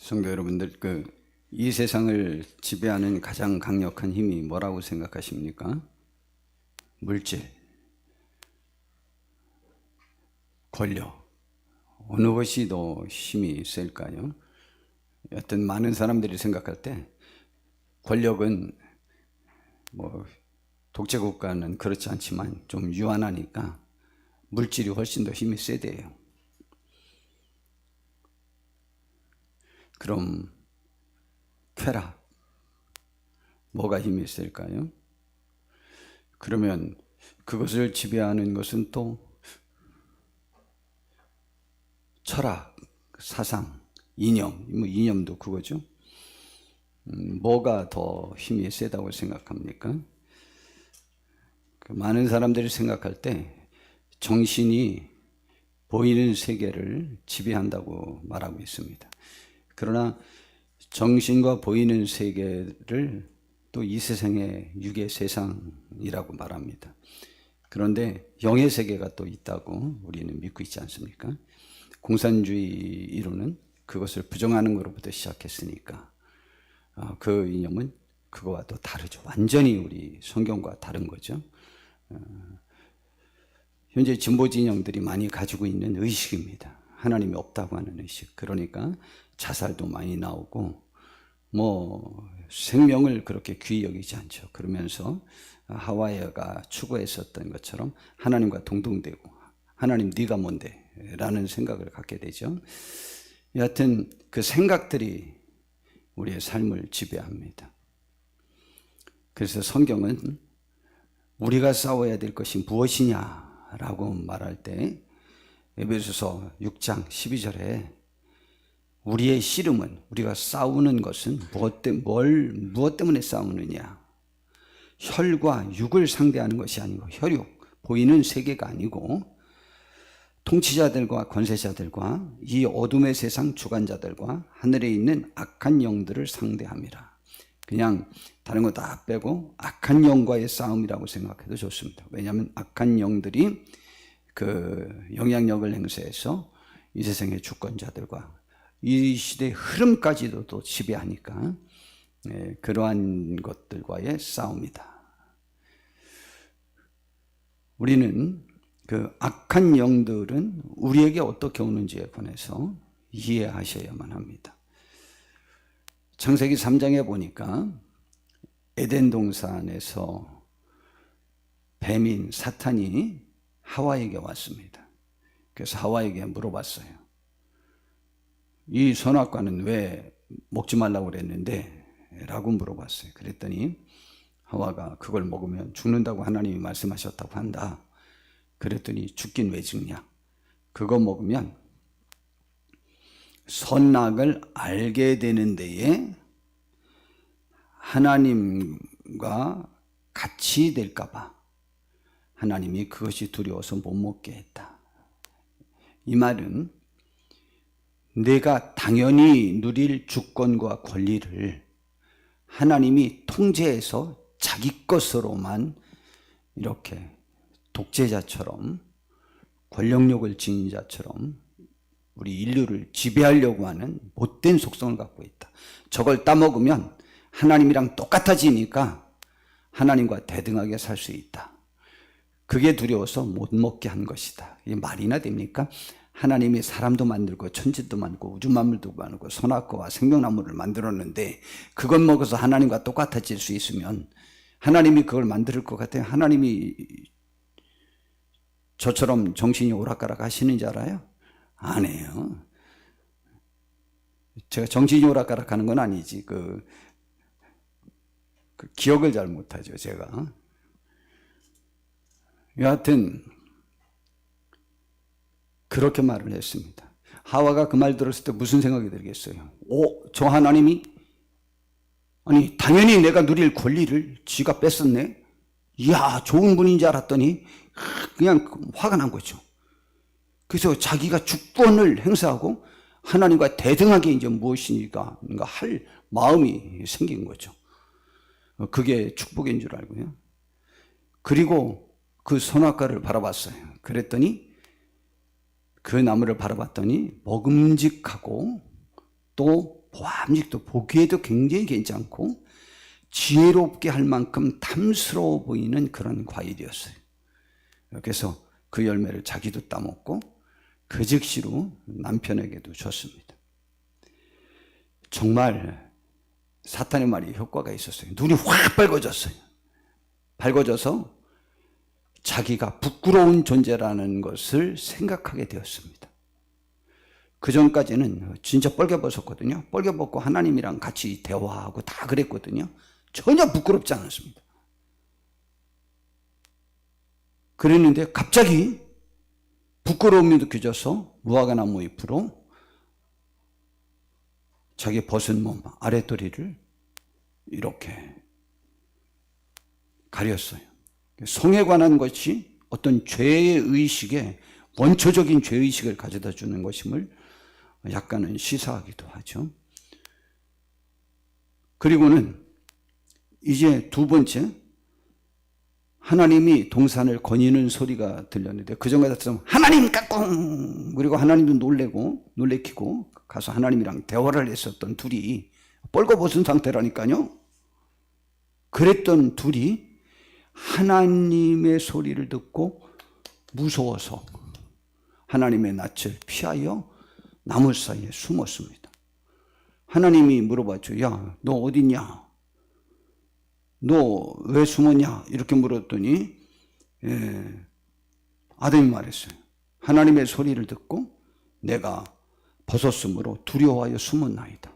성도 여러분들, 이 세상을 지배하는 가장 강력한 힘이 뭐라고 생각하십니까? 물질, 권력, 어느 것이 더 힘이 셀까요? 여튼 많은 사람들이 생각할 때 권력은 독재국가는 그렇지 않지만 좀 유한하니까 물질이 훨씬 더 힘이 세대요. 그럼 쾌락, 뭐가 힘이 셀까요? 그러면 그것을 지배하는 것은 또 철학, 사상, 이념, 이념도 그거죠. 뭐가 더 힘이 세다고 생각합니까? 많은 사람들이 생각할 때 정신이 보이는 세계를 지배한다고 말하고 있습니다. 그러나 정신과 보이는 세계를 또 이 세상의 육의 세상이라고 말합니다. 그런데 영의 세계가 또 있다고 우리는 믿고 있지 않습니까? 공산주의 이론은 그것을 부정하는 것으로부터 시작했으니까 그 이념은 그거와 또 다르죠. 완전히 우리 성경과 다른 거죠. 현재 진보 진영들이 많이 가지고 있는 의식입니다. 하나님이 없다고 하는 의식. 그러니까 자살도 많이 나오고 생명을 그렇게 귀히 여기지 않죠. 그러면서 하와이가 추구했었던 것처럼 하나님과 동등되고 하나님 네가 뭔데? 라는 생각을 갖게 되죠. 여하튼 그 생각들이 우리의 삶을 지배합니다. 그래서 성경은 우리가 싸워야 될 것이 무엇이냐라고 말할 때 에베소서 6장 12절에 우리의 씨름은, 우리가 싸우는 것은 무엇 때문에 싸우느냐? 혈과 육을 상대하는 것이 아니고, 혈육, 보이는 세계가 아니고 통치자들과 권세자들과 이 어둠의 세상 주관자들과 하늘에 있는 악한 영들을 상대함이라. 그냥 다른 거 다 빼고 악한 영과의 싸움이라고 생각해도 좋습니다. 왜냐하면 악한 영들이 그 영향력을 행사해서 이 세상의 주권자들과 이 시대의 흐름까지도 또 지배하니까 그러한 것들과의 싸움이다. 우리는 그 악한 영들은 우리에게 어떻게 오는지에 관해서 이해하셔야만 합니다. 창세기 3장에 보니까 에덴 동산에서 뱀인 사탄이 하와에게 왔습니다. 그래서 하와에게 물어봤어요. 이 선악과는 왜 먹지 말라고 그랬는데? 라고 물어봤어요. 그랬더니 하와가 그걸 먹으면 죽는다고 하나님이 말씀하셨다고 한다. 그랬더니 죽긴 왜 죽냐? 그거 먹으면 선악을 알게 되는 데에 하나님과 같이 될까 봐 하나님이 그것이 두려워서 못 먹게 했다. 이 말은 내가 당연히 누릴 주권과 권리를 하나님이 통제해서 자기 것으로만 이렇게 독재자처럼 권력욕을 지닌 자처럼 우리 인류를 지배하려고 하는 못된 속성을 갖고 있다. 저걸 따먹으면 하나님이랑 똑같아지니까 하나님과 대등하게 살 수 있다. 그게 두려워서 못 먹게 한 것이다. 이게 말이나 됩니까? 하나님이 사람도 만들고 천지도 만들고 우주 만물도 만들고 선악과와 생명나무를 만들었는데 그것 먹어서 하나님과 똑같아질 수 있으면 하나님이 그걸 만들 것 같아요? 하나님이 저처럼 정신이 오락가락 하시는 줄 알아요? 안 해요. 제가 정신이 오락가락 하는 건 아니지. 그 기억을 잘 못하죠, 제가. 여하튼 그렇게 말을 했습니다. 하와가 그 말 들었을 때 무슨 생각이 들겠어요? 저 하나님이 아니 당연히 내가 누릴 권리를 쥐가 뺐었네. 이야, 좋은 분인 줄 알았더니 그냥 화가 난 거죠. 그래서 자기가 주권을 행사하고 하나님과 대등하게 이제 무엇이니까 할 마음이 생긴 거죠. 그게 축복인 줄 알고요. 그리고 그 선악과를 바라봤어요. 그랬더니 그 나무를 바라봤더니 먹음직하고 또 보암직도 보기에도 굉장히 괜찮고 지혜롭게 할 만큼 탐스러워 보이는 그런 과일이었어요. 그래서 그 열매를 자기도 따먹고 그 즉시로 남편에게도 줬습니다. 정말 사탄의 말이 효과가 있었어요. 눈이 확 밝아졌어요. 밝아져서 자기가 부끄러운 존재라는 것을 생각하게 되었습니다. 그 전까지는 진짜 뻘개벗었거든요. 뻘개벗고 하나님이랑 같이 대화하고 다 그랬거든요. 전혀 부끄럽지 않았습니다. 그랬는데 갑자기 부끄러움이 느껴져서 무화과나무 잎으로 자기 벗은 몸 아랫도리를 이렇게 가렸어요. 성에 관한 것이 어떤 죄의 의식에 원초적인 죄의식을 가져다 주는 것임을 약간은 시사하기도 하죠. 그리고는 이제 두 번째, 하나님이 동산을 거니는 소리가 들렸는데 그전까지 같으면 하나님 까꿍, 그리고 하나님도 놀래키고 가서 하나님이랑 대화를 했었던 둘이 뻘거벗은 상태라니까요. 그랬던 둘이 하나님의 소리를 듣고 무서워서 하나님의 낯을 피하여 나무 사이에 숨었습니다. 하나님이 물어봤죠. 야, 너 어딨냐? 너 왜 숨었냐? 이렇게 물었더니 아담이 말했어요. 하나님의 소리를 듣고 내가 벗었으므로 두려워하여 숨었나이다.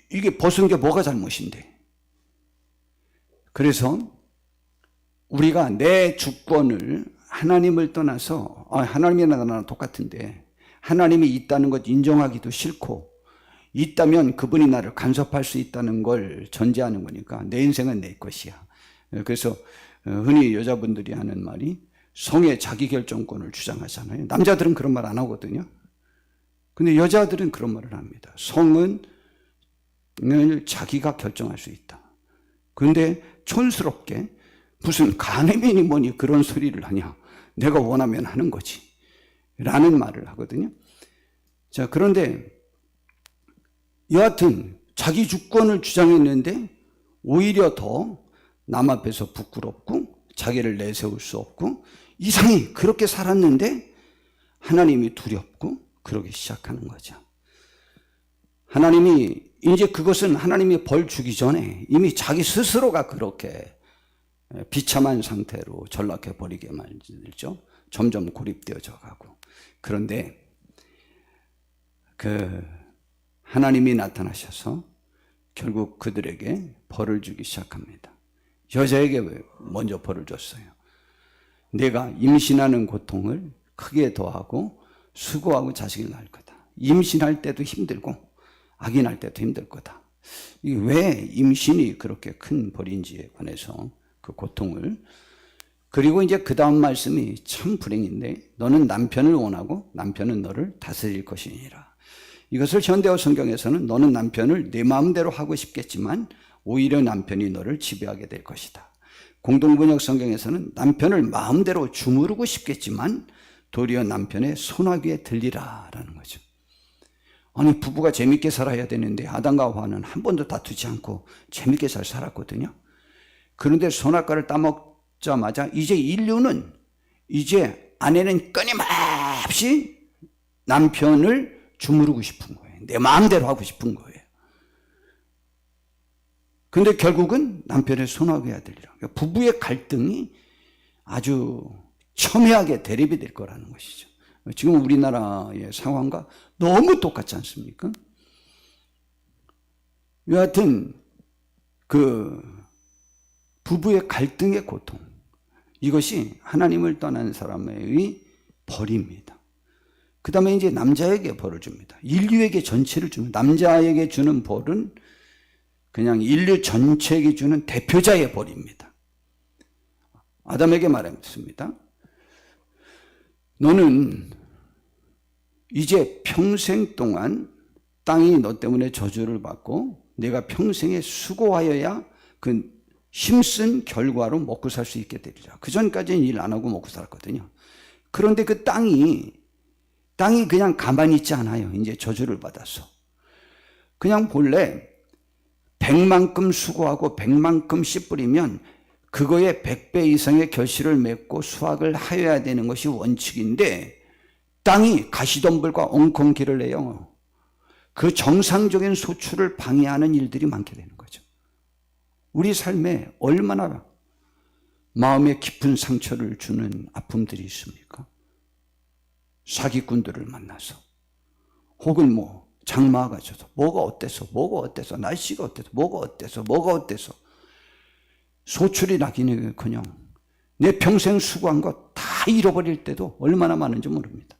이게 벗은 게 뭐가 잘못인데? 그래서 우리가 내 주권을 하나님을 떠나서 하나님이나 나랑 똑같은데 하나님이 있다는 것 인정하기도 싫고 있다면 그분이 나를 간섭할 수 있다는 걸 전제하는 거니까 내 인생은 내 것이야. 그래서 흔히 여자분들이 하는 말이 성의 자기결정권을 주장하잖아요. 남자들은 그런 말 안 하거든요. 근데 여자들은 그런 말을 합니다. 성은 자기가 결정할 수 있다. 그런데 촌스럽게 무슨 가늠이니 뭐니 그런 소리를 하냐. 내가 원하면 하는 거지. 라는 말을 하거든요. 자, 그런데 여하튼 자기 주권을 주장했는데 오히려 더 남 앞에서 부끄럽고 자기를 내세울 수 없고 이상히 그렇게 살았는데 하나님이 두렵고 그러기 시작하는 거죠. 하나님이 이제 그것은 하나님이 벌 주기 전에 이미 자기 스스로가 그렇게 비참한 상태로 전락해 버리게 만들죠. 점점 고립되어져 가고. 그런데 하나님이 나타나셔서 결국 그들에게 벌을 주기 시작합니다. 여자에게 먼저 벌을 줬어요. 내가 임신하는 고통을 크게 더하고 수고하고 자식을 낳을 거다. 임신할 때도 힘들고 악인할 때도 힘들 거다. 이게 왜 임신이 그렇게 큰 벌인지에 관해서 그 고통을. 그리고 이제 그 다음 말씀이 참 불행인데 너는 남편을 원하고 남편은 너를 다스릴 것이니라. 이것을 현대어 성경에서는 너는 남편을 내 마음대로 하고 싶겠지만 오히려 남편이 너를 지배하게 될 것이다. 공동번역 성경에서는 남편을 마음대로 주무르고 싶겠지만 도리어 남편의 손아귀에 들리라 라는 거죠. 아니 부부가 재밌게 살아야 되는데 아담과 하와는 한 번도 다투지 않고 재밌게 잘 살았거든요. 그런데 선악과를 따먹자마자 이제 인류는 이제 아내는 끊임없이 남편을 주무르고 싶은 거예요. 내 마음대로 하고 싶은 거예요. 근데 결국은 남편의 손아귀에 들리라. 부부의 갈등이 아주 첨예하게 대립이 될 거라는 것이죠. 지금 우리나라의 상황과 너무 똑같지 않습니까? 여하튼 부부의 갈등의 고통, 이것이 하나님을 떠난 사람의 벌입니다. 그 다음에 이제 남자에게 벌을 줍니다. 인류에게 전체를 주는, 남자에게 주는 벌은 그냥 인류 전체에게 주는 대표자의 벌입니다. 아담에게 말했습니다. 너는 이제 평생 동안 땅이 너 때문에 저주를 받고 내가 평생에 수고하여야 그 힘쓴 결과로 먹고 살 수 있게 되리라. 그 전까지는 일 안 하고 먹고 살았거든요. 그런데 그 땅이 땅이 그냥 가만히 있지 않아요. 이제 저주를 받아서. 그냥 본래 100만큼 수고하고 100만큼 씨 뿌리면 그거에 100배 이상의 결실을 맺고 수확을 하여야 되는 것이 원칙인데, 땅이 가시덤불과 엉겅퀴를 내요. 그 정상적인 소출을 방해하는 일들이 많게 되는 거죠. 우리 삶에 얼마나 마음에 깊은 상처를 주는 아픔들이 있습니까? 사기꾼들을 만나서, 혹은 장마가 져서 뭐가 어때서 날씨가 어때서 뭐가 어때서 소출이 나기는커녕 내 평생 수고한 거 다 잃어버릴 때도 얼마나 많은지 모릅니다.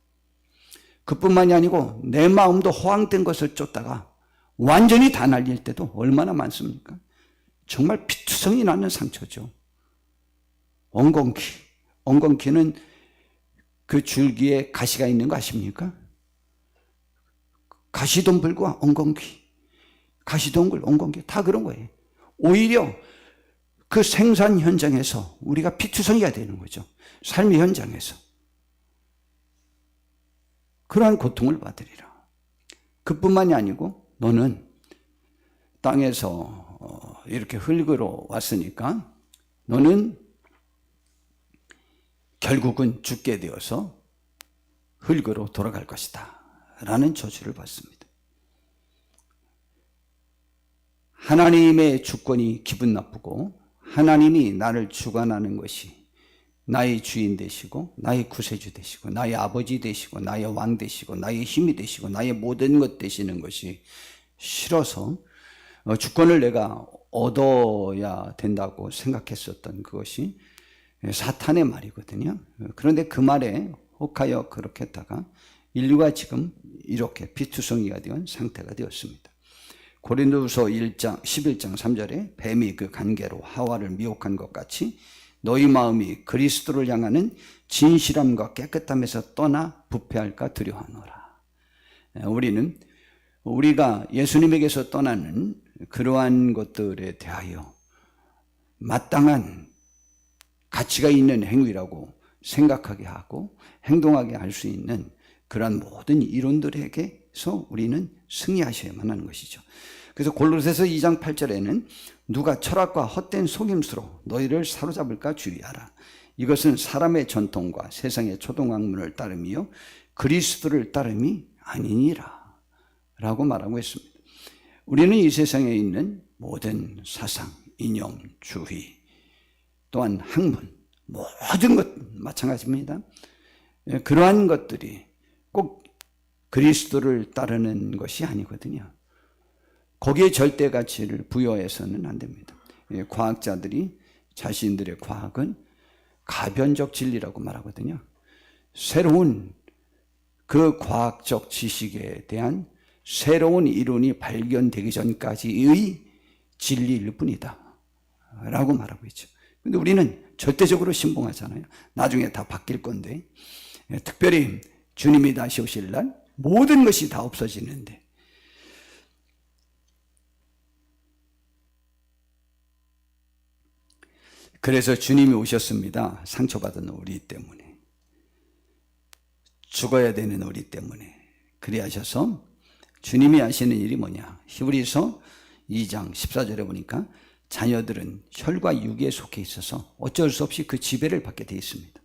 그뿐만이 아니고 내 마음도 허황된 것을 쫓다가 완전히 다 날릴 때도 얼마나 많습니까? 정말 피투성이 나는 상처죠. 엉겅퀴는 그 줄기에 가시가 있는 거 아십니까? 가시덤불과 엉겅퀴, 가시덤불, 엉겅퀴 다 그런 거예요. 오히려 그 생산 현장에서 우리가 피투성이가 되는 거죠. 삶의 현장에서. 그러한 고통을 받으리라. 그뿐만이 아니고 너는 땅에서 이렇게 흙으로 왔으니까 너는 결국은 죽게 되어서 흙으로 돌아갈 것이다 라는 저주를 받습니다. 하나님의 주권이 기분 나쁘고 하나님이 나를 주관하는 것이 나의 주인 되시고 나의 구세주 되시고 나의 아버지 되시고 나의 왕 되시고 나의 힘이 되시고 나의 모든 것 되시는 것이 싫어서 주권을 내가 얻어야 된다고 생각했었던 그것이 사탄의 말이거든요. 그런데 그 말에 혹하여 그렇게 했다가 인류가 지금 이렇게 피투성이가 된 상태가 되었습니다. 고린도후서 11장 3절에 뱀이 그 간계로 하와를 미혹한 것 같이 너희 마음이 그리스도를 향하는 진실함과 깨끗함에서 떠나 부패할까 두려워하노라. 우리가 예수님에게서 떠나는 그러한 것들에 대하여 마땅한 가치가 있는 행위라고 생각하게 하고 행동하게 할 수 있는 그러한 모든 이론들에게서 우리는 승리하셔야만 하는 것이죠. 그래서 골로새서 2장 8절에는 누가 철학과 헛된 속임수로 너희를 사로잡을까 주의하라. 이것은 사람의 전통과 세상의 초등학문을 따름이요 그리스도를 따름이 아니니라 라고 말하고 있습니다. 우리는 이 세상에 있는 모든 사상, 이념, 주의, 또한 학문, 모든 것 마찬가지입니다. 그러한 것들이 꼭 그리스도를 따르는 것이 아니거든요. 거기에 절대 가치를 부여해서는 안 됩니다. 과학자들이 자신들의 과학은 가변적 진리라고 말하거든요. 새로운 그 과학적 지식에 대한 새로운 이론이 발견되기 전까지의 진리일 뿐이다 라고 말하고 있죠. 근데 우리는 절대적으로 신봉하잖아요. 나중에 다 바뀔 건데, 특별히 주님이 다시 오실 날 모든 것이 다 없어지는데, 그래서 주님이 오셨습니다. 상처받은 우리 때문에, 죽어야 되는 우리 때문에. 그리하셔서 주님이 하시는 일이 뭐냐? 히브리서 2장 14절에 보니까 자녀들은 혈과 육에 속해 있어서 어쩔 수 없이 그 지배를 받게 되어 있습니다.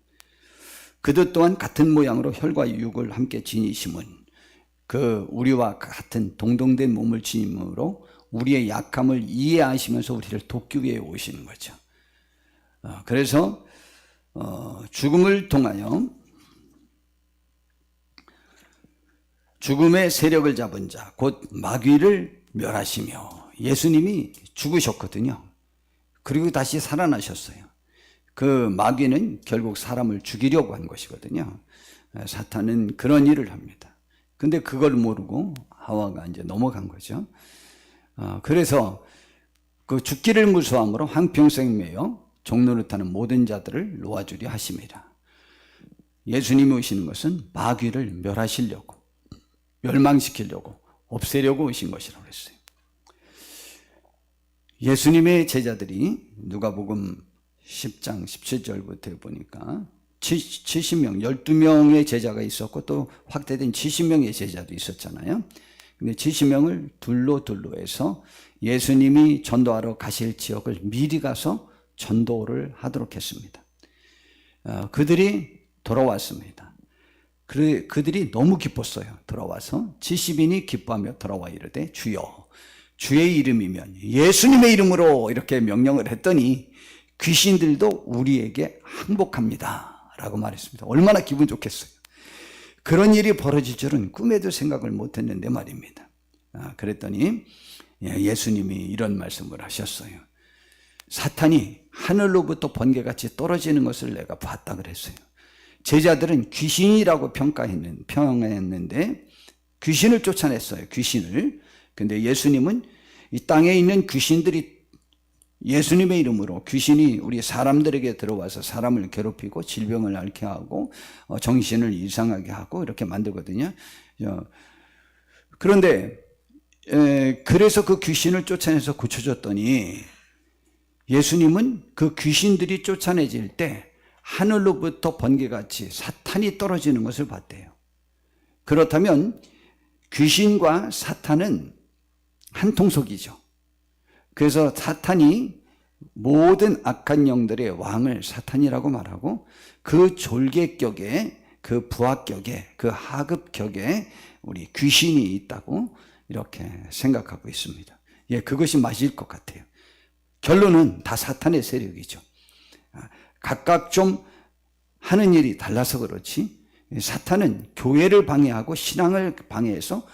그들 또한 같은 모양으로 혈과 육을 함께 지니심은 그 우리와 같은 동등된 몸을 지님으로 우리의 약함을 이해하시면서 우리를 돕기 위해 오시는 거죠. 그래서 죽음을 통하여 죽음의 세력을 잡은 자, 곧 마귀를 멸하시며, 예수님이 죽으셨거든요. 그리고 다시 살아나셨어요. 그 마귀는 결국 사람을 죽이려고 한 것이거든요. 사탄은 그런 일을 합니다. 근데 그걸 모르고 하와가 이제 넘어간 거죠. 그래서 그 죽기를 무서함으로 한평생 매여 종노릇하는 모든 자들을 놓아주려 하심이라. 예수님이 오시는 것은 마귀를 멸하시려고, 멸망시키려고, 없애려고 오신 것이라고 했어요. 예수님의 제자들이 누가복음 10장 17절부터 보니까 70명, 12명의 제자가 있었고 또 확대된 70명의 제자도 있었잖아요. 근데 70명을 둘로 해서 예수님이 전도하러 가실 지역을 미리 가서 전도를 하도록 했습니다. 그들이 돌아왔습니다. 그들이 너무 기뻤어요. 돌아와서 70인이 기뻐하며 돌아와 이르되 주여 주의 이름이면 예수님의 이름으로 이렇게 명령을 했더니 귀신들도 우리에게 항복합니다 라고 말했습니다. 얼마나 기분 좋겠어요. 그런 일이 벌어질 줄은 꿈에도 생각을 못했는데 말입니다. 그랬더니 예수님이 이런 말씀을 하셨어요. 사탄이 하늘로부터 번개같이 떨어지는 것을 내가 봤다 그랬어요. 제자들은 귀신이라고 평했는데 귀신을 쫓아냈어요. 귀신을. 근데 예수님은 이 땅에 있는 귀신들이 예수님의 이름으로 귀신이 우리 사람들에게 들어와서 사람을 괴롭히고 질병을 앓게 하고 정신을 이상하게 하고 이렇게 만들거든요. 그런데 그래서 그 귀신을 쫓아내서 고쳐줬더니 예수님은 그 귀신들이 쫓아내질 때 하늘로부터 번개같이 사탄이 떨어지는 것을 봤대요. 그렇다면 귀신과 사탄은 한 통속이죠. 그래서 사탄이 모든 악한 영들의 왕을 사탄이라고 말하고 그 졸개격에 그 부하격에 그 하급격에 우리 귀신이 있다고 이렇게 생각하고 있습니다. 그것이 맞을 것 같아요. 결론은 다 사탄의 세력이죠. 각각 좀 하는 일이 달라서 그렇지 사탄은 교회를 방해하고 신앙을 방해해서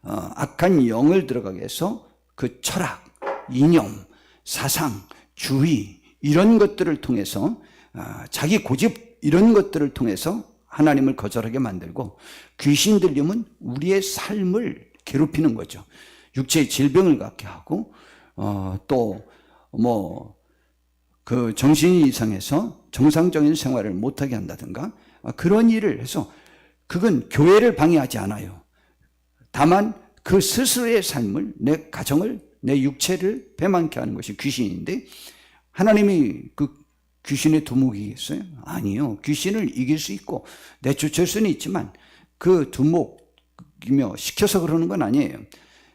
악한 영을 들어가게 해서 그 철학, 이념, 사상, 주의 이런 것들을 통해서 자기 고집 이런 것들을 통해서 하나님을 거절하게 만들고 귀신 들림은 우리의 삶을 괴롭히는 거죠. 육체의 질병을 갖게 하고 또 그 정신이 이상해서 정상적인 생활을 못하게 한다든가 그런 일을 해서 그건 교회를 방해하지 않아요. 다만 그 스스로의 삶을 내 가정을 내 육체를 배만케 하는 것이 귀신인데 하나님이 그 귀신의 두목이겠어요? 아니요. 귀신을 이길 수 있고 내쫓을 수는 있지만 그 두목이며 시켜서 그러는 건 아니에요.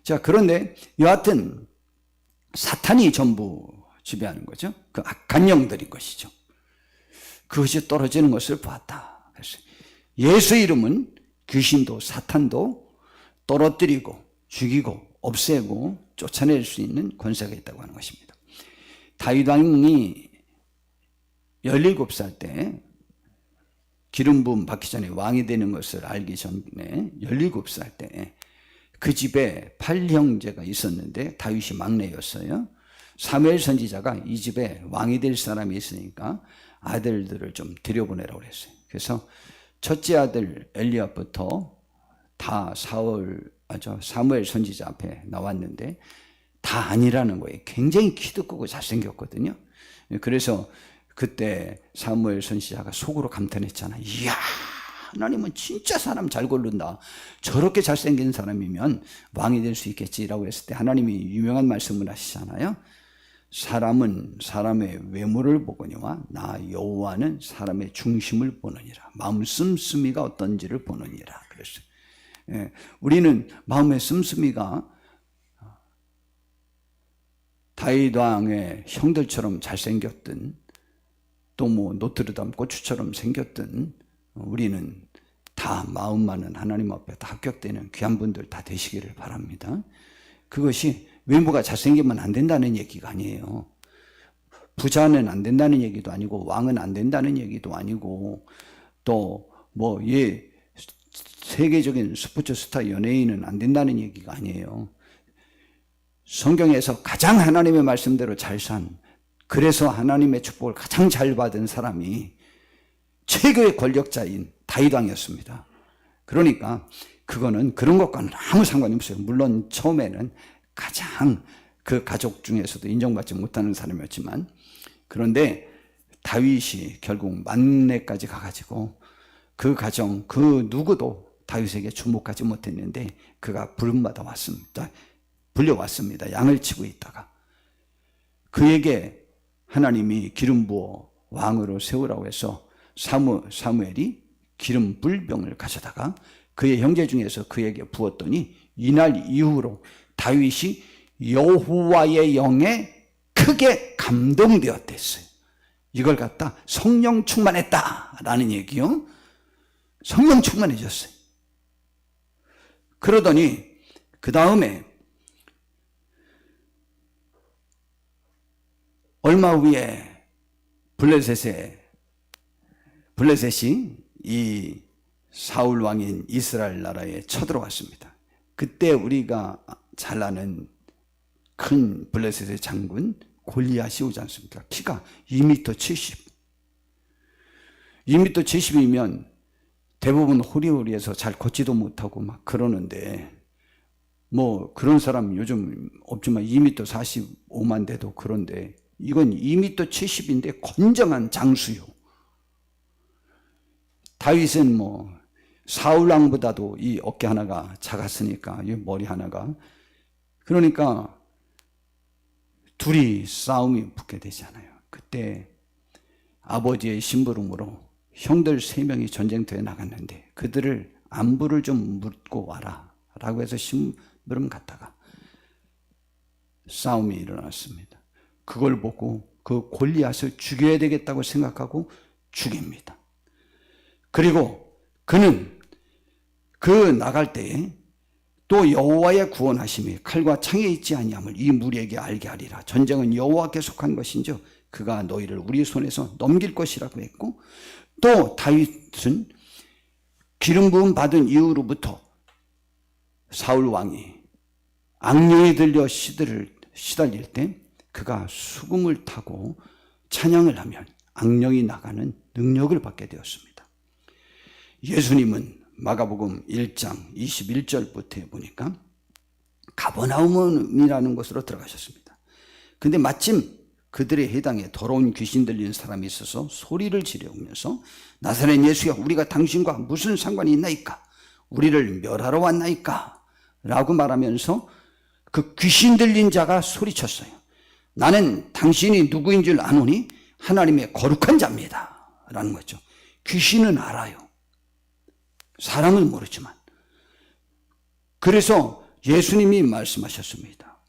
자, 그런데 여하튼 사탄이 전부 지배하는 거죠. 그 악한 영들인 것이죠. 그것이 떨어지는 것을 보았다. 그래서 예수의 이름은 귀신도 사탄도 떨어뜨리고 죽이고 없애고 쫓아낼 수 있는 권세가 있다고 하는 것입니다. 다윗 왕이 17살 때 기름 부음 받기 전에 왕이 되는 것을 알기 전에 17살 때 그 집에 8형제가 있었는데 다윗이 막내였어요. 사무엘 선지자가 이 집에 왕이 될 사람이 있으니까 아들들을 좀 들여보내라고 그랬어요. 그래서 첫째 아들 엘리압부터 다 사무엘 선지자 앞에 나왔는데 다 아니라는 거예요. 굉장히 키도 크고 잘생겼거든요. 그래서 그때 사무엘 선지자가 속으로 감탄했잖아요. 이야, 하나님은 진짜 사람 잘 고른다. 저렇게 잘생긴 사람이면 왕이 될 수 있겠지라고 했을 때 하나님이 유명한 말씀을 하시잖아요. 사람은 사람의 외모를 보거니와 나 여호와는 사람의 중심을 보느니라. 마음 씀씀이가 어떤지를 보느니라. 그랬어요. 우리는 마음의 씀씀이가 다윗 왕의 형들처럼 잘생겼든 또 노트르담 고추처럼 생겼든 우리는 다 마음만은 하나님 앞에 다 합격되는 귀한 분들 다 되시기를 바랍니다. 그것이 외모가 잘생기면 안 된다는 얘기가 아니에요. 부자는 안 된다는 얘기도 아니고 왕은 안 된다는 얘기도 아니고 또 세계적인 스포츠 스타 연예인은 안 된다는 얘기가 아니에요. 성경에서 가장 하나님의 말씀대로 잘 산, 그래서 하나님의 축복을 가장 잘 받은 사람이 최고의 권력자인 다윗 왕이었습니다. 그러니까 그거는 그런 것과는 아무 상관이 없어요. 물론 처음에는 가장 그 가족 중에서도 인정받지 못하는 사람이었지만, 그런데 다윗이 결국 만내까지 가가지고 그 가정 그 누구도 다윗에게 주목하지 못했는데 그가 부름받아 왔습니다. 불려왔습니다. 양을 치고 있다가 그에게 하나님이 기름 부어 왕으로 세우라고 해서 사무엘이 기름 불병을 가져다가 그의 형제 중에서 그에게 부었더니 이날 이후로 다윗이 여호와의 영에 크게 감동되었댔어요. 이걸 갖다 성령 충만했다라는 얘기요. 성령 충만해졌어요. 그러더니 그 다음에 얼마 후에 블레셋이 이 사울 왕인 이스라엘 나라에 쳐들어왔습니다. 그때 우리가 잘 아는 큰 블레셋의 장군 골리앗이 오지 않습니까? 키가 2m 70. 2m 70이면 대부분 호리호리해서 잘 걷지도 못하고 막 그러는데 뭐 그런 사람 요즘 없지만 2m 45만 돼도 그런데 이건 2m 70인데 건장한 장수요. 다윗은 뭐 사울 왕보다도 이 어깨 하나가 작았으니까 이 머리 하나가 그러니까 둘이 싸움이 붙게 되잖아요. 그때 아버지의 심부름으로 형들 3명이 전쟁터에 나갔는데 그들을 안부를 좀 묻고 와라 라고 해서 심부름 갔다가 싸움이 일어났습니다. 그걸 보고 그 골리앗을 죽여야 되겠다고 생각하고 죽입니다. 그리고 그는 그 나갈 때에 또 여호와의 구원하심이 칼과 창에 있지 아니함을 이 무리에게 알게 하리라. 전쟁은 여호와께 속한 것인즉 그가 너희를 우리 손에서 넘길 것이라고 했고 또 다윗은 기름 부음 받은 이후로부터 사울 왕이 악령이 들려 시달릴 때 그가 수금을 타고 찬양을 하면 악령이 나가는 능력을 받게 되었습니다. 예수님은 마가복음 1장 21절부터 보니까 가버나움이라는 곳으로 들어가셨습니다. 근데 마침 그들의 해당에 더러운 귀신 들린 사람이 있어서 소리를 지르면서 나사렛 예수야 우리가 당신과 무슨 상관이 있나이까? 우리를 멸하러 왔나이까? 라고 말하면서 그 귀신 들린 자가 소리쳤어요. 나는 당신이 누구인 줄 아노니 하나님의 거룩한 자입니다. 라는 거죠. 귀신은 알아요. 사람은 모르지만. 그래서 예수님이 말씀하셨습니다.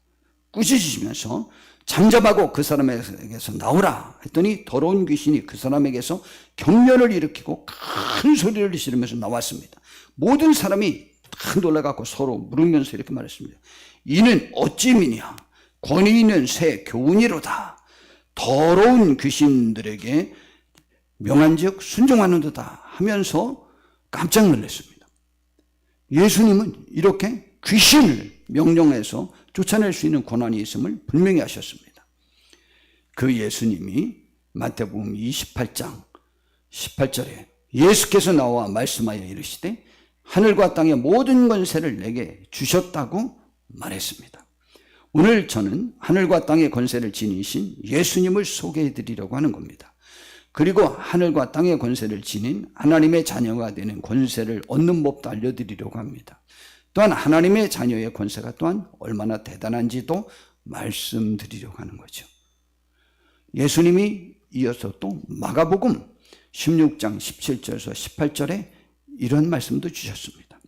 꾸짖으시면서 잠잠하고 그 사람에게서 나오라 했더니 더러운 귀신이 그 사람에게서 경련을 일으키고 큰 소리를 지르면서 나왔습니다. 모든 사람이 다 놀라갖고 서로 물으면서 이렇게 말했습니다. 이는 어찌 미냐? 권위 있는 새 교훈이로다. 더러운 귀신들에게 명한즉 순종하는도다 하면서 깜짝 놀랐습니다. 예수님은 이렇게 귀신을 명령해서 쫓아낼 수 있는 권한이 있음을 분명히 하셨습니다. 그 예수님이 마태복음 28장 18절에 예수께서 나와 말씀하여 이르시되 하늘과 땅의 모든 권세를 내게 주셨다고 말했습니다. 오늘 저는 하늘과 땅의 권세를 지니신 예수님을 소개해 드리려고 하는 겁니다. 그리고 하늘과 땅의 권세를 지닌 하나님의 자녀가 되는 권세를 얻는 법도 알려드리려고 합니다. 또한 하나님의 자녀의 권세가 또한 얼마나 대단한지도 말씀드리려고 하는 거죠. 예수님이 이어서 또 마가복음 16장 17절에서 18절에 이런 말씀도 주셨습니다.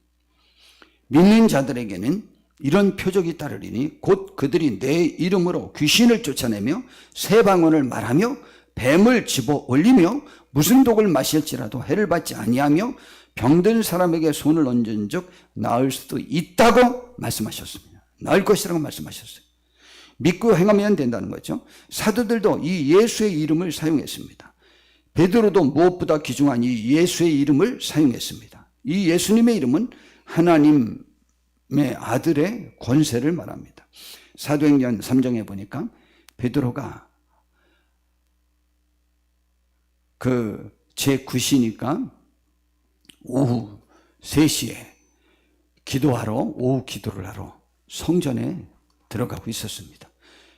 믿는 자들에게는 이런 표적이 따르리니 곧 그들이 내 이름으로 귀신을 쫓아내며 새 방언을 말하며 뱀을 집어 올리며 무슨 독을 마실지라도 해를 받지 아니하며 병든 사람에게 손을 얹은 즉 나을 수도 있다고 말씀하셨습니다. 나을 것이라고 말씀하셨어요. 믿고 행하면 된다는 거죠. 사도들도 이 예수의 이름을 사용했습니다. 베드로도 무엇보다 귀중한 이 예수의 이름을 사용했습니다. 이 예수님의 이름은 하나님의 아들의 권세를 말합니다. 사도행전 3장에 보니까 베드로가 그 제9시니까 오후 3시에 오후 기도를 하러 성전에 들어가고 있었습니다.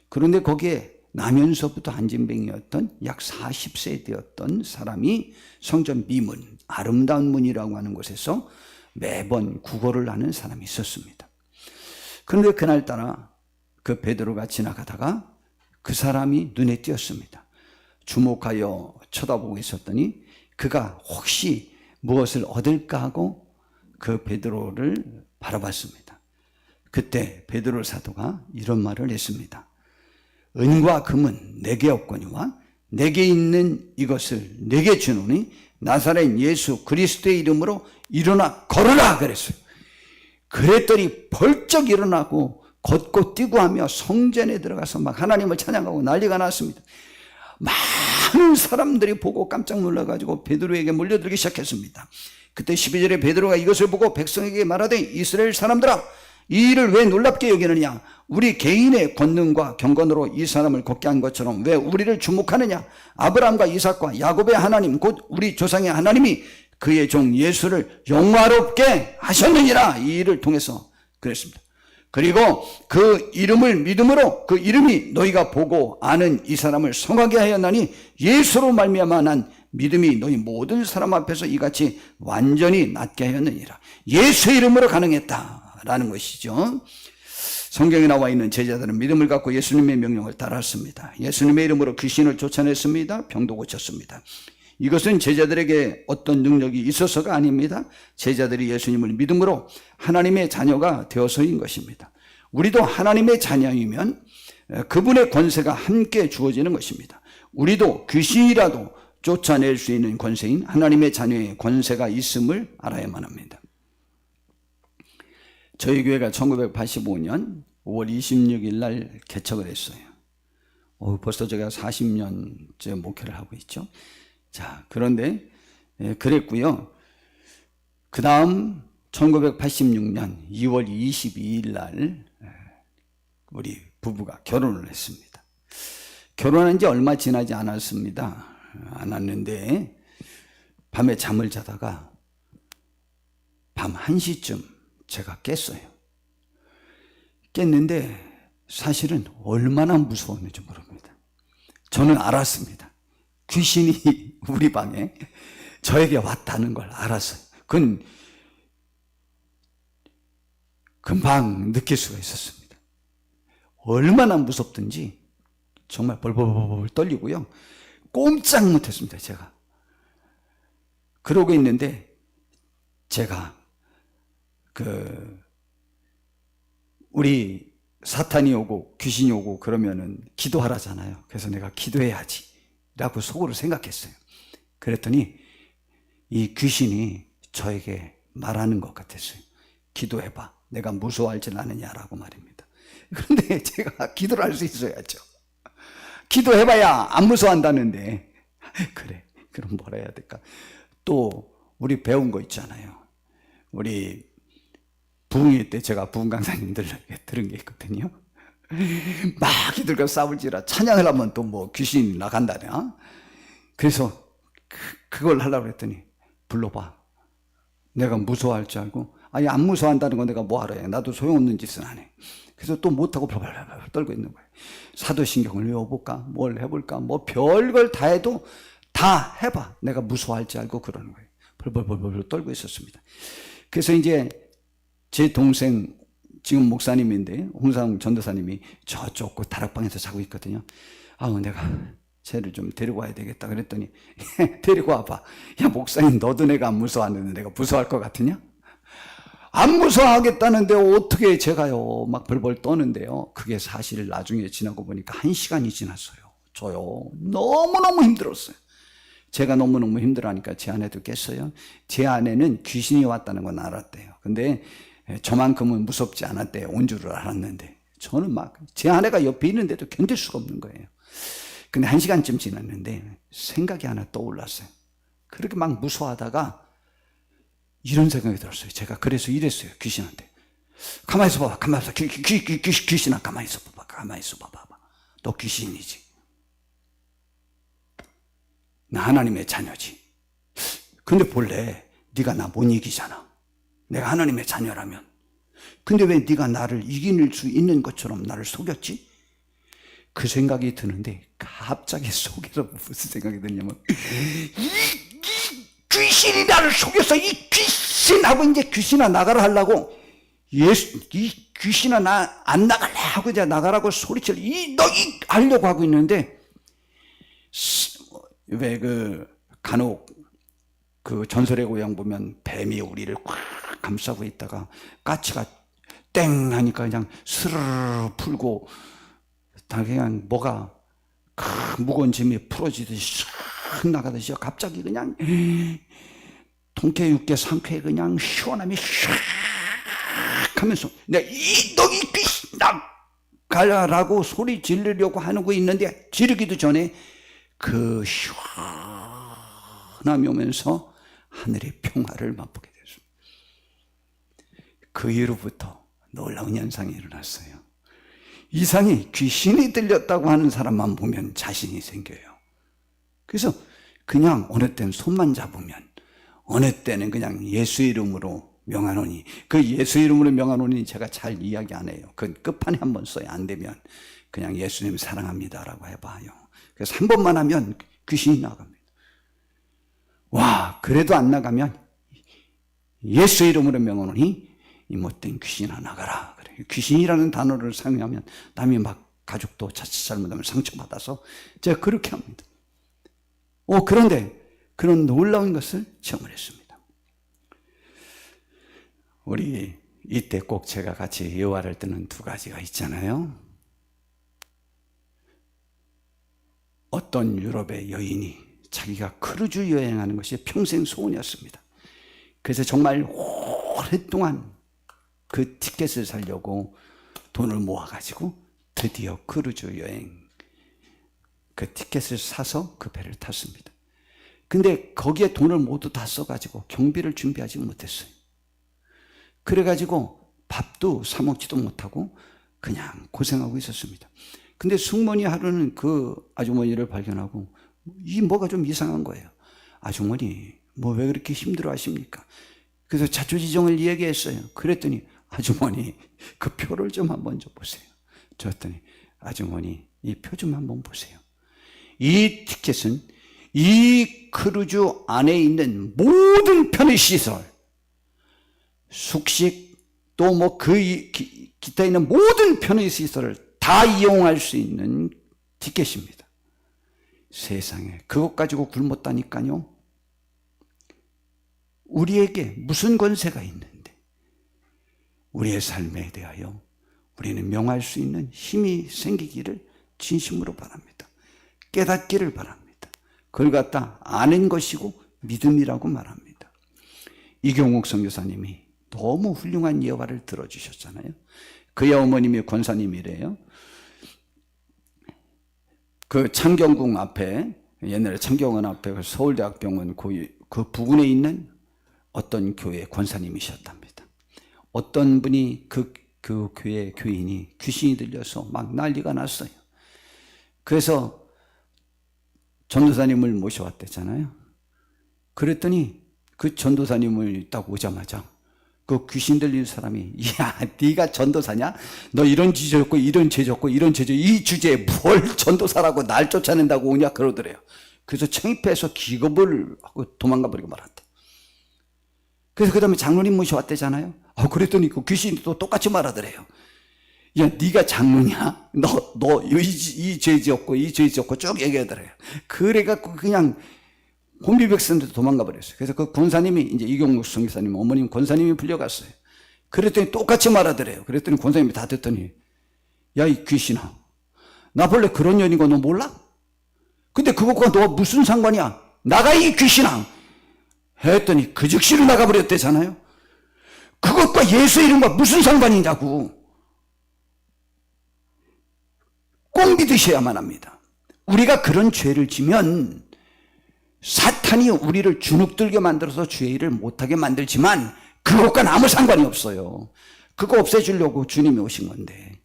그런데 거기에 나면서부터 안진뱅이였던 약 40세 되었던 사람이 성전 미문, 아름다운 문이라고 하는 곳에서 매번 구걸을 하는 사람이 있었습니다. 그런데 그날따라 그 베드로가 지나가다가 그 사람이 눈에 띄었습니다. 주목하여 쳐다보고 있었더니 그가 혹시 무엇을 얻을까 하고 그 베드로를 바라봤습니다. 그때 베드로 사도가 이런 말을 했습니다. 은과 금은 내게 없거니와 내게 있는 이것을 내게 주노니 나사렛 예수 그리스도의 이름으로 일어나 걸으라 그랬어요. 그랬더니 벌쩍 일어나고 걷고 뛰고 하며 성전에 들어가서 막 하나님을 찬양하고 난리가 났습니다. 많은 사람들이 보고 깜짝 놀라가지고 베드로에게 몰려들기 시작했습니다. 그때 12절에 베드로가 이것을 보고 백성에게 말하되 이스라엘 사람들아 이 일을 왜 놀랍게 여기느냐? 우리 개인의 권능과 경건으로 이 사람을 걷게 한 것처럼 왜 우리를 주목하느냐? 아브라함과 이삭과 야곱의 하나님 곧 우리 조상의 하나님이 그의 종 예수를 영화롭게 하셨느니라. 이 일을 통해서 그랬습니다. 그리고 그 이름을 믿음으로 그 이름이 너희가 보고 아는 이 사람을 성하게 하였나니 예수로 말미암아 난 믿음이 너희 모든 사람 앞에서 이같이 완전히 낫게 하였느니라. 예수의 이름으로 가능했다라는 것이죠. 성경에 나와 있는 제자들은 믿음을 갖고 예수님의 명령을 따랐습니다. 예수님의 이름으로 귀신을 쫓아냈습니다. 병도 고쳤습니다. 이것은 제자들에게 어떤 능력이 있어서가 아닙니다. 제자들이 예수님을 믿음으로 하나님의 자녀가 되어서인 것입니다. 우리도 하나님의 자녀이면 그분의 권세가 함께 주어지는 것입니다. 우리도 귀신이라도 쫓아낼 수 있는 권세인 하나님의 자녀의 권세가 있음을 알아야만 합니다. 저희 교회가 1985년 5월 26일 날 개척을 했어요. 벌써 제가 40년째 목회를 하고 있죠. 자, 그런데 그랬고요. 그 다음 1986년 2월 22일 날 우리 부부가 결혼을 했습니다. 결혼한 지 얼마 지나지 않았는데 밤에 잠을 자다가 밤 1시쯤 제가 깼어요. 깼는데 사실은 얼마나 무서웠는지 모릅니다. 저는 알았습니다. 귀신이 우리 방에 저에게 왔다는 걸 알았어요. 그건 금방 느낄 수가 있었습니다. 얼마나 무섭든지 정말 벌벌벌 떨리고요. 꼼짝 못했습니다. 제가 그러고 있는데 제가 우리 사탄이 오고 귀신이 오고 그러면은 기도하라잖아요. 그래서 내가 기도해야지 라고 속으로 생각했어요. 그랬더니 이 귀신이 저에게 말하는 것 같았어요. 기도해봐. 내가 무서워할지 않느냐라고 말입니다. 그런데 제가 기도를 할 수 있어야죠. 기도해봐야 안 무서워한다는데 그래, 그럼 뭐라 해야 될까? 또 우리 배운 거 있잖아요. 우리 부흥회 때 제가 부흥 강사님들에게 들은 게 있거든요. 막 이들과 싸울지라 찬양을 하면 또 뭐 귀신 나간다냐. 그래서 그걸 하려고 했더니 불러봐. 내가 무서워할 줄 알고 아니 안 무서워한다는 건 내가 뭐하러 해. 나도 소용없는 짓은 안 해. 그래서 또 못하고 벌벌벌 떨고 있는 거예요. 사도신경을 외워볼까 뭘 해볼까 뭐 별걸 다 해도 다 해봐. 내가 무서워할 줄 알고 그러는 거예요. 벌벌벌 떨고 있었습니다. 그래서 이제 제 동생 지금 목사님인데 홍상 전도사님이 저쪽 그 다락방에서 자고 있거든요. 내가 쟤를 좀 데리고 와야 되겠다 그랬더니 데리고 와봐. 야 목사님 너도 내가 안 무서워하는데 내가 무서워할 것 같으냐? 안 무서워하겠다는데 어떻게 제가요 막 벌벌 떠는데요. 그게 사실 나중에 지나고 보니까 1시간이 지났어요. 저요 너무너무 힘들었어요. 제가 너무너무 힘들어하니까 제 아내도 깼어요. 제 아내는 귀신이 왔다는 건 알았대요. 근데 저만큼은 무섭지 않았대요. 온 줄을 알았는데 저는 막 제 아내가 옆에 있는데도 견딜 수가 없는 거예요. 근데 1시간쯤 지났는데 생각이 하나 떠올랐어요. 그렇게 막 무서워하다가 이런 생각이 들었어요. 제가 그래서 이랬어요. 귀신한테. 가만히 있어 봐봐. 가만히 있어. 귀신아 가만히 있어 봐봐. 가만히 있어 봐봐. 너 귀신이지. 나 하나님의 자녀지. 근데 본래 네가 나 못 이기잖아. 내가 하나님의 자녀라면. 근데 왜 네가 나를 이길 수 있는 것처럼 나를 속였지? 그 생각이 드는데 갑자기 속에서 무슨 생각이 드냐면 이 귀신이 나를 속였어. 이 귀신하고 이제 귀신아 나가라 하려고 이 귀신아 나 안 나갈래 하고 이제 나가라고 소리치려 너희 하려고 하고 있는데 왜 간혹 그 전설의 고향 보면 뱀이 우리를 꽉 감싸고 있다가 까치가 땡 하니까 그냥 스르르 풀고 다 그냥 뭐가 큰 무거운 짐이 풀어지듯이 쓱 나가듯이 갑자기 그냥 통쾌 육개 상쾌 그냥 시원함이 샥 하면서 내가 이 너희 귀신 나가라고 소리 지르려고 하는 거 있는데 지르기도 전에 그 시원함이 오면서 하늘의 평화를 맛보게 됐습니다. 그 이후로부터 놀라운 현상이 일어났어요. 이상이 귀신이 들렸다고 하는 사람만 보면 자신이 생겨요. 그래서 그냥 어느 때는 손만 잡으면 어느 때는 그냥 예수 이름으로 명하노니, 그 예수 이름으로 명하노니 제가 잘 이야기 안 해요. 그 끝판에 한번 써요. 안 되면 그냥 예수님 사랑합니다라고 해봐요. 그래서 한 번만 하면 귀신이 나갑니다. 와, 그래도 안 나가면 예수 이름으로 명하노니 이 못된 귀신아 나가라. 그래. 귀신이라는 단어를 사용하면 남이 막 가족도 자칫 잘못하면 상처받아서 제가 그렇게 합니다. 그런데 그런 놀라운 것을 체험을 했습니다. 우리 이때 꼭 제가 같이 예화를 드는 두 가지가 있잖아요. 어떤 유럽의 여인이 자기가 크루즈 여행하는 것이 평생 소원이었습니다. 그래서 정말 오랫동안 그 티켓을 사려고 돈을 모아가지고 드디어 크루즈 여행 그 티켓을 사서 그 배를 탔습니다. 근데 거기에 돈을 모두 다 써가지고 경비를 준비하지 못했어요. 그래가지고 밥도 사 먹지도 못하고 그냥 고생하고 있었습니다. 근데 승무원이 하루는 그 아주머니를 발견하고 이 뭐가 좀 이상한 거예요. 아주머니 뭐 왜 그렇게 힘들어 하십니까? 그래서 자초지종을 얘기했어요. 그랬더니 아주머니 그 표를 좀 한번 줘보세요. 줬더니 아주머니 이 표 좀 한번 보세요. 이 티켓은 이 크루즈 안에 있는 모든 편의시설, 숙식 또 뭐 그 기타 있는 모든 편의시설을 다 이용할 수 있는 티켓입니다. 세상에 그것 가지고 굶었다니까요. 우리에게 무슨 권세가 있는데 우리의 삶에 대하여 우리는 명할 수 있는 힘이 생기기를 진심으로 바랍니다. 깨닫기를 바랍니다. 그걸 갖다 아는 것이고 믿음이라고 말합니다. 이경욱 선교사님이 너무 훌륭한 예화를 들어주셨잖아요. 그의 어머님이 권사님이래요. 그 창경궁 앞에, 옛날에 창경원 앞에 서울대학병원 그 부근에 있는 어떤 교회 권사님이셨답니다. 어떤 분이 그 교회 교인이 귀신이 들려서 막 난리가 났어요. 그래서 전도사님을 모셔왔댔잖아요. 그랬더니 그 전도사님을 딱 오자마자 그 귀신 들린 사람이 야 네가 전도사냐? 너 이런 지졌고 이런 죄졌고 이런 죄져 이 주제에 뭘 전도사라고 날 쫓아낸다고 오냐 그러더래요. 그래서 창피해서 기겁을 하고 도망가 버리고 말았대. 그래서 그 다음에 장로님 모셔왔대잖아요. 그랬더니 그 귀신이 또 똑같이 말하더래요. 야 네가 장로냐? 너 이 죄 지었고 이 죄 지었고 쭉 얘기하더래요. 그래갖고 그냥 혼비백산도 도망가 버렸어요. 그래서 그 권사님이 이제 이경욱 선교사님 어머님 권사님이 불려갔어요. 그랬더니 똑같이 말하더래요. 그랬더니 권사님이 다 듣더니 야 이 귀신아 나 본래 그런 년인 거 너 몰라? 근데 그것과 너 무슨 상관이야? 나가 이 귀신아 했더니 그 즉시로 나가버렸대잖아요. 그것과 예수 이름과 무슨 상관이냐고. 꼭 믿으셔야만 합니다. 우리가 그런 죄를 지면 사탄이 우리를 주눅들게 만들어서 죄 일을 못하게 만들지만 그것과는 아무 상관이 없어요. 그거 없애주려고 주님이 오신 건데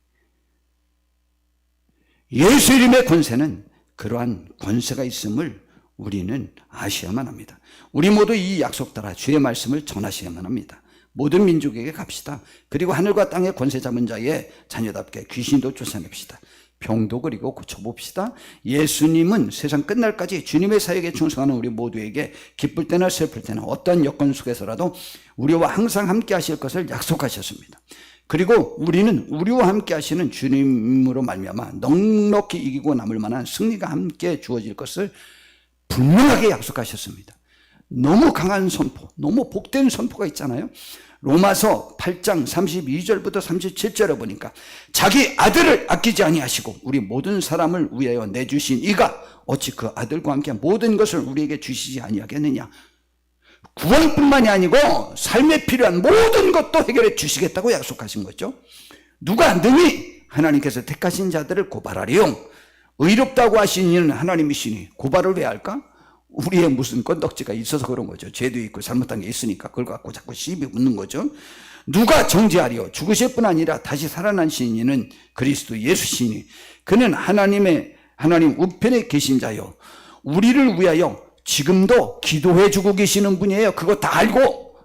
예수 이름의 권세는 그러한 권세가 있음을 우리는 아셔야만 합니다. 우리 모두 이 약속 따라 주의 말씀을 전하셔야만 합니다. 모든 민족에게 갑시다. 그리고 하늘과 땅의 권세 잡은 자의 자녀답게 귀신도 쫓아냅시다. 병도 그리고 고쳐봅시다. 예수님은 세상 끝날까지 주님의 사역에 충성하는 우리 모두에게 기쁠 때나 슬플 때나 어떤 여건 속에서라도 우리와 항상 함께 하실 것을 약속하셨습니다. 그리고 우리는 우리와 함께 하시는 주님으로 말미암아 넉넉히 이기고 남을 만한 승리가 함께 주어질 것을 분명하게 약속하셨습니다. 너무 강한 선포, 너무 복된 선포가 있잖아요. 로마서 8장 32절부터 37절에 보니까 자기 아들을 아끼지 아니하시고 우리 모든 사람을 위하여 내주신 이가 어찌 그 아들과 함께 모든 것을 우리에게 주시지 아니하겠느냐. 구원뿐만이 아니고 삶에 필요한 모든 것도 해결해 주시겠다고 약속하신 거죠. 누가 능히 하나님께서 택하신 자들을 고발하리요. 의롭다고 하신 이는 하나님이시니 고발을 왜 할까? 우리의 무슨 건덕지가 있어서 그런 거죠. 죄도 있고 잘못한 게 있으니까 그걸 갖고 자꾸 시비 붙는 거죠. 누가 정죄하리요? 죽으실 뿐 아니라 다시 살아나신 이는 그리스도 예수시니 그는 하나님 우편에 계신 자요 우리를 위하여 지금도 기도해 주고 계시는 분이에요. 그거 다 알고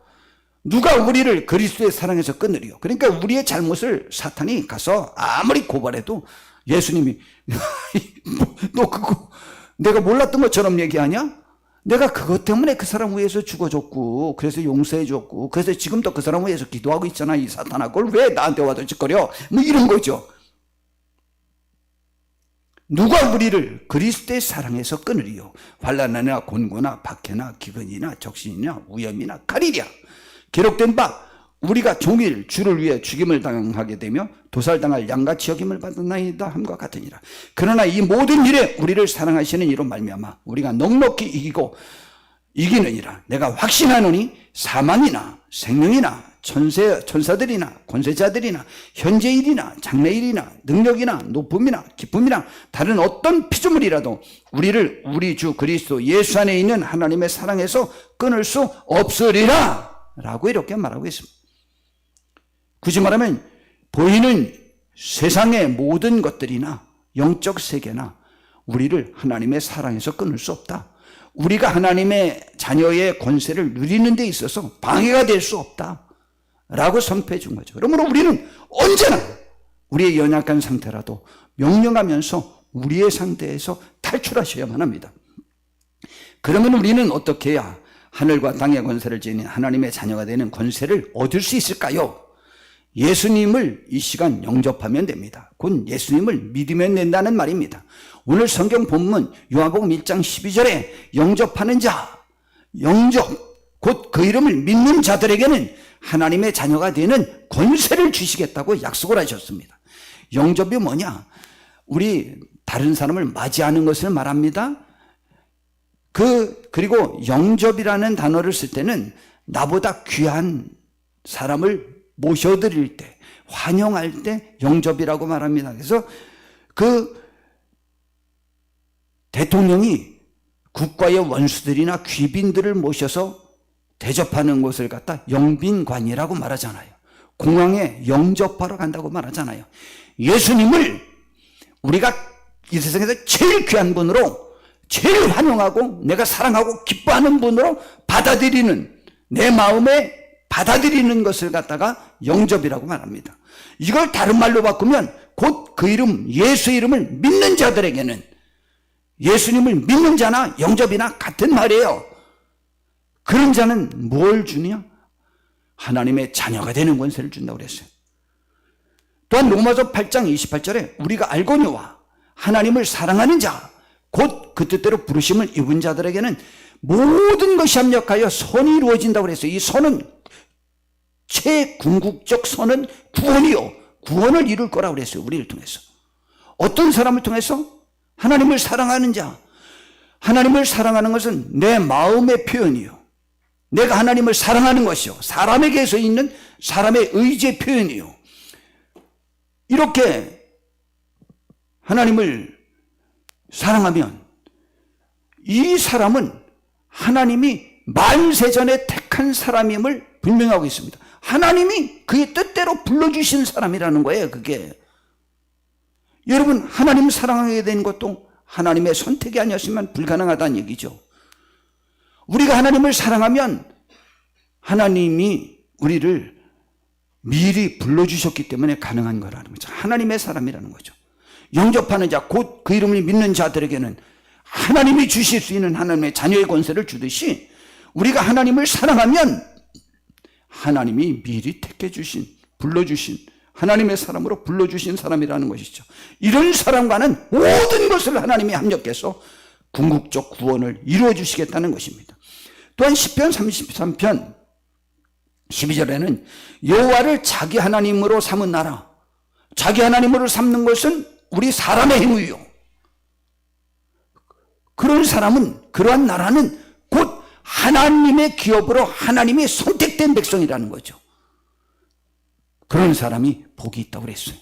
누가 우리를 그리스도의 사랑에서 끊으리요? 그러니까 우리의 잘못을 사탄이 가서 아무리 고발해도 예수님이 너 그거 내가 몰랐던 것처럼 얘기하냐? 내가 그것 때문에 그 사람 위해서 죽어줬고 그래서 용서해줬고 그래서 지금도 그 사람 위해서 기도하고 있잖아. 이 사탄아 그걸 왜 나한테 와도 짓거려? 뭐 이런 거죠. 누가 우리를 그리스도의 사랑에서 끊으리요? 환난이나 곤고나 박해나 기근이나 적신이나 위험이나 칼이랴. 기록된 바 우리가 종일 주를 위해 죽임을 당하게 되며 도살당할 양같이 여김을 받았나이다 함과 같으니라. 그러나 이 모든 일에 우리를 사랑하시는 이로 말미암아 우리가 넉넉히 이기느니라. 내가 확신하노니 사망이나 생명이나 천사들이나 권세자들이나 현재일이나 장래일이나 능력이나 높음이나 기쁨이나 다른 어떤 피조물이라도 우리를 우리 주 그리스도 예수 안에 있는 하나님의 사랑에서 끊을 수 없으리라 라고 이렇게 말하고 있습니다. 굳이 말하면 보이는 세상의 모든 것들이나 영적 세계나 우리를 하나님의 사랑에서 끊을 수 없다. 우리가 하나님의 자녀의 권세를 누리는 데 있어서 방해가 될 수 없다 라고 선포해 준 거죠. 그러므로 우리는 언제나 우리의 연약한 상태라도 명령하면서 우리의 상태에서 탈출하셔야만 합니다. 그러면 우리는 어떻게 해야 하늘과 땅의 권세를 지닌 하나님의 자녀가 되는 권세를 얻을 수 있을까요? 예수님을 이 시간 영접하면 됩니다. 곧 예수님을 믿으면 된다는 말입니다. 오늘 성경 본문 요한복음 1장 12절에 영접하는 자, 영접, 곧 그 이름을 믿는 자들에게는 하나님의 자녀가 되는 권세를 주시겠다고 약속을 하셨습니다. 영접이 뭐냐? 우리 다른 사람을 맞이하는 것을 말합니다. 그리고 영접이라는 단어를 쓸 때는 나보다 귀한 사람을 모셔드릴 때, 환영할 때 영접이라고 말합니다. 그래서 그 대통령이 국가의 원수들이나 귀빈들을 모셔서 대접하는 곳을 갖다 영빈관이라고 말하잖아요. 공항에 영접하러 간다고 말하잖아요. 예수님을 우리가 이 세상에서 제일 귀한 분으로, 제일 환영하고 내가 사랑하고 기뻐하는 분으로 받아들이는, 내 마음에 받아들이는 것을 갖다가 영접이라고 말합니다. 이걸 다른 말로 바꾸면 곧 그 이름, 예수 이름을 믿는 자들에게는, 예수님을 믿는 자나 영접이나 같은 말이에요. 그런 자는 뭘 주냐? 하나님의 자녀가 되는 권세를 준다고 그랬어요. 또한 로마서 8장 28절에 우리가 알거니와 하나님을 사랑하는 자, 곧 그 뜻대로 부르심을 입은 자들에게는 모든 것이 합력하여 선이 이루어진다고 그랬어요. 이 선은, 최궁극적 선은 구원이요, 구원을 이룰 거라고 그랬어요. 우리를 통해서. 어떤 사람을 통해서? 하나님을 사랑하는 자. 하나님을 사랑하는 것은 내 마음의 표현이요, 내가 하나님을 사랑하는 것이요, 사람에게서 있는 사람의 의지의 표현이요. 이렇게 하나님을 사랑하면 이 사람은 하나님이 만세전에 택한 사람임을 분명하고 있습니다. 하나님이 그의 뜻대로 불러주신 사람이라는 거예요. 그게 여러분, 하나님 사랑하게 된 것도 하나님의 선택이 아니었으면 불가능하다는 얘기죠. 우리가 하나님을 사랑하면 하나님이 우리를 미리 불러주셨기 때문에 가능한 거라는 거죠. 하나님의 사람이라는 거죠. 영접하는 자, 곧 그 이름을 믿는 자들에게는 하나님이 주실 수 있는 하나님의 자녀의 권세를 주듯이 우리가 하나님을 사랑하면 하나님이 미리 택해 주신, 불러주신 하나님의 사람으로 불러주신 사람이라는 것이죠. 이런 사람과는 모든 것을 하나님이 합력해서 궁극적 구원을 이루어 주시겠다는 것입니다. 또한 시편 33편 12절에는 여호와를 자기 하나님으로 삼은 나라, 자기 하나님으로 삼는 것은 우리 사람의 행위요. 그런 사람은, 그러한 나라는 곧 하나님의 기업으로 하나님이 선택된 백성이라는 거죠. 그런 사람이 복이 있다고 그랬어요.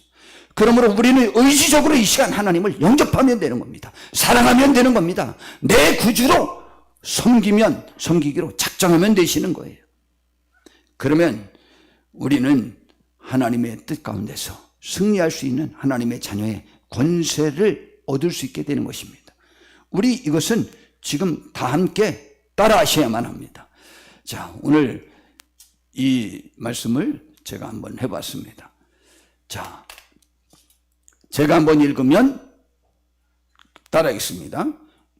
그러므로 우리는 의지적으로 이 시간 하나님을 영접하면 되는 겁니다. 사랑하면 되는 겁니다. 내 구주로 섬기기로 작정하면 되시는 거예요. 그러면 우리는 하나님의 뜻 가운데서 승리할 수 있는 하나님의 자녀의 권세를 얻을 수 있게 되는 것입니다. 우리 이것은 지금 다 함께 따라 하셔야만 합니다. 자, 오늘 이 말씀을 제가 한번 해봤습니다. 자, 제가 한번 읽으면 따라하겠습니다.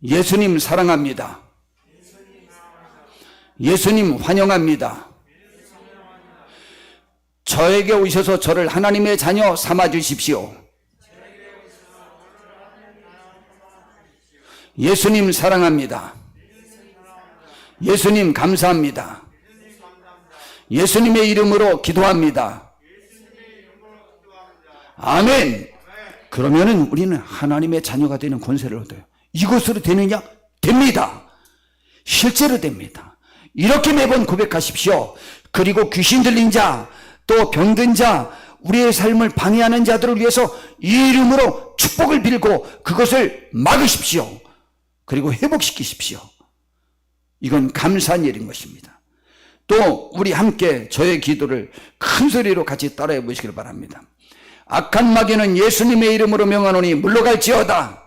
예수님 사랑합니다. 예수님 환영합니다. 저에게 오셔서 저를 하나님의 자녀 삼아 주십시오. 예수님 사랑합니다. 예수님 감사합니다. 예수님의 이름으로 기도합니다. 아멘. 그러면은 우리는 하나님의 자녀가 되는 권세를 얻어요. 이것으로 되느냐? 됩니다. 실제로 됩니다. 이렇게 매번 고백하십시오. 그리고 귀신 들린 자, 또 병든 자, 우리의 삶을 방해하는 자들을 위해서 이 이름으로 축복을 빌고 그것을 막으십시오. 그리고 회복시키십시오. 이건 감사한 일인 것입니다. 또 우리 함께 저의 기도를 큰 소리로 같이 따라해 보시길 바랍니다. 악한 마귀는 예수님의 이름으로 명하노니 물러갈지어다.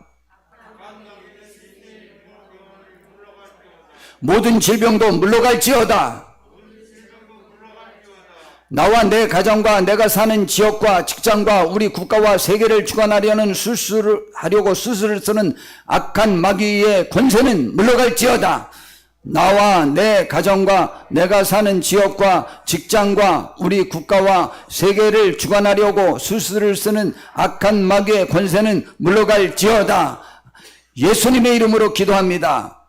모든 질병도 물러갈지어다. 나와 내 가정과 내가 사는 지역과 직장과 우리 국가와 세계를 주관하려는 수술을 쓰는 악한 마귀의 권세는 물러갈지어다. 나와 내 가정과 내가 사는 지역과 직장과 우리 국가와 세계를 주관하려고 수술을 쓰는 악한 마귀의 권세는 물러갈지어다. 예수님의 이름으로 기도합니다.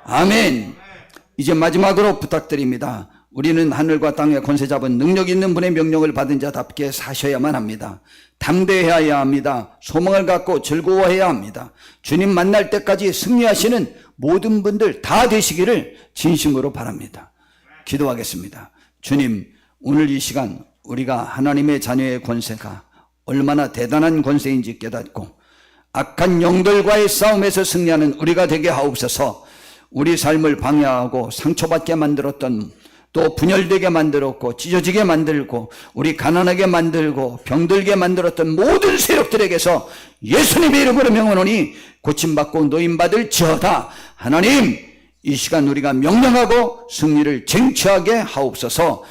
아멘. 이제 마지막으로 부탁드립니다. 우리는 하늘과 땅의 권세 잡은 능력 있는 분의 명령을 받은 자답게 사셔야만 합니다. 담대해야 합니다. 소망을 갖고 즐거워해야 합니다. 주님 만날 때까지 승리하시는 모든 분들 다 되시기를 진심으로 바랍니다. 기도하겠습니다. 주님, 오늘 이 시간 우리가 하나님의 자녀의 권세가 얼마나 대단한 권세인지 깨닫고 악한 영들과의 싸움에서 승리하는 우리가 되게 하옵소서. 우리 삶을 방해하고 상처받게 만들었던, 또 분열되게 만들었고 찢어지게 만들고 우리 가난하게 만들고 병들게 만들었던 모든 세력들에게서 예수님의 이름으로 명하노니 고침받고 노임받을 지어다. 하나님, 이 시간 우리가 명령하고 승리를 쟁취하게 하옵소서.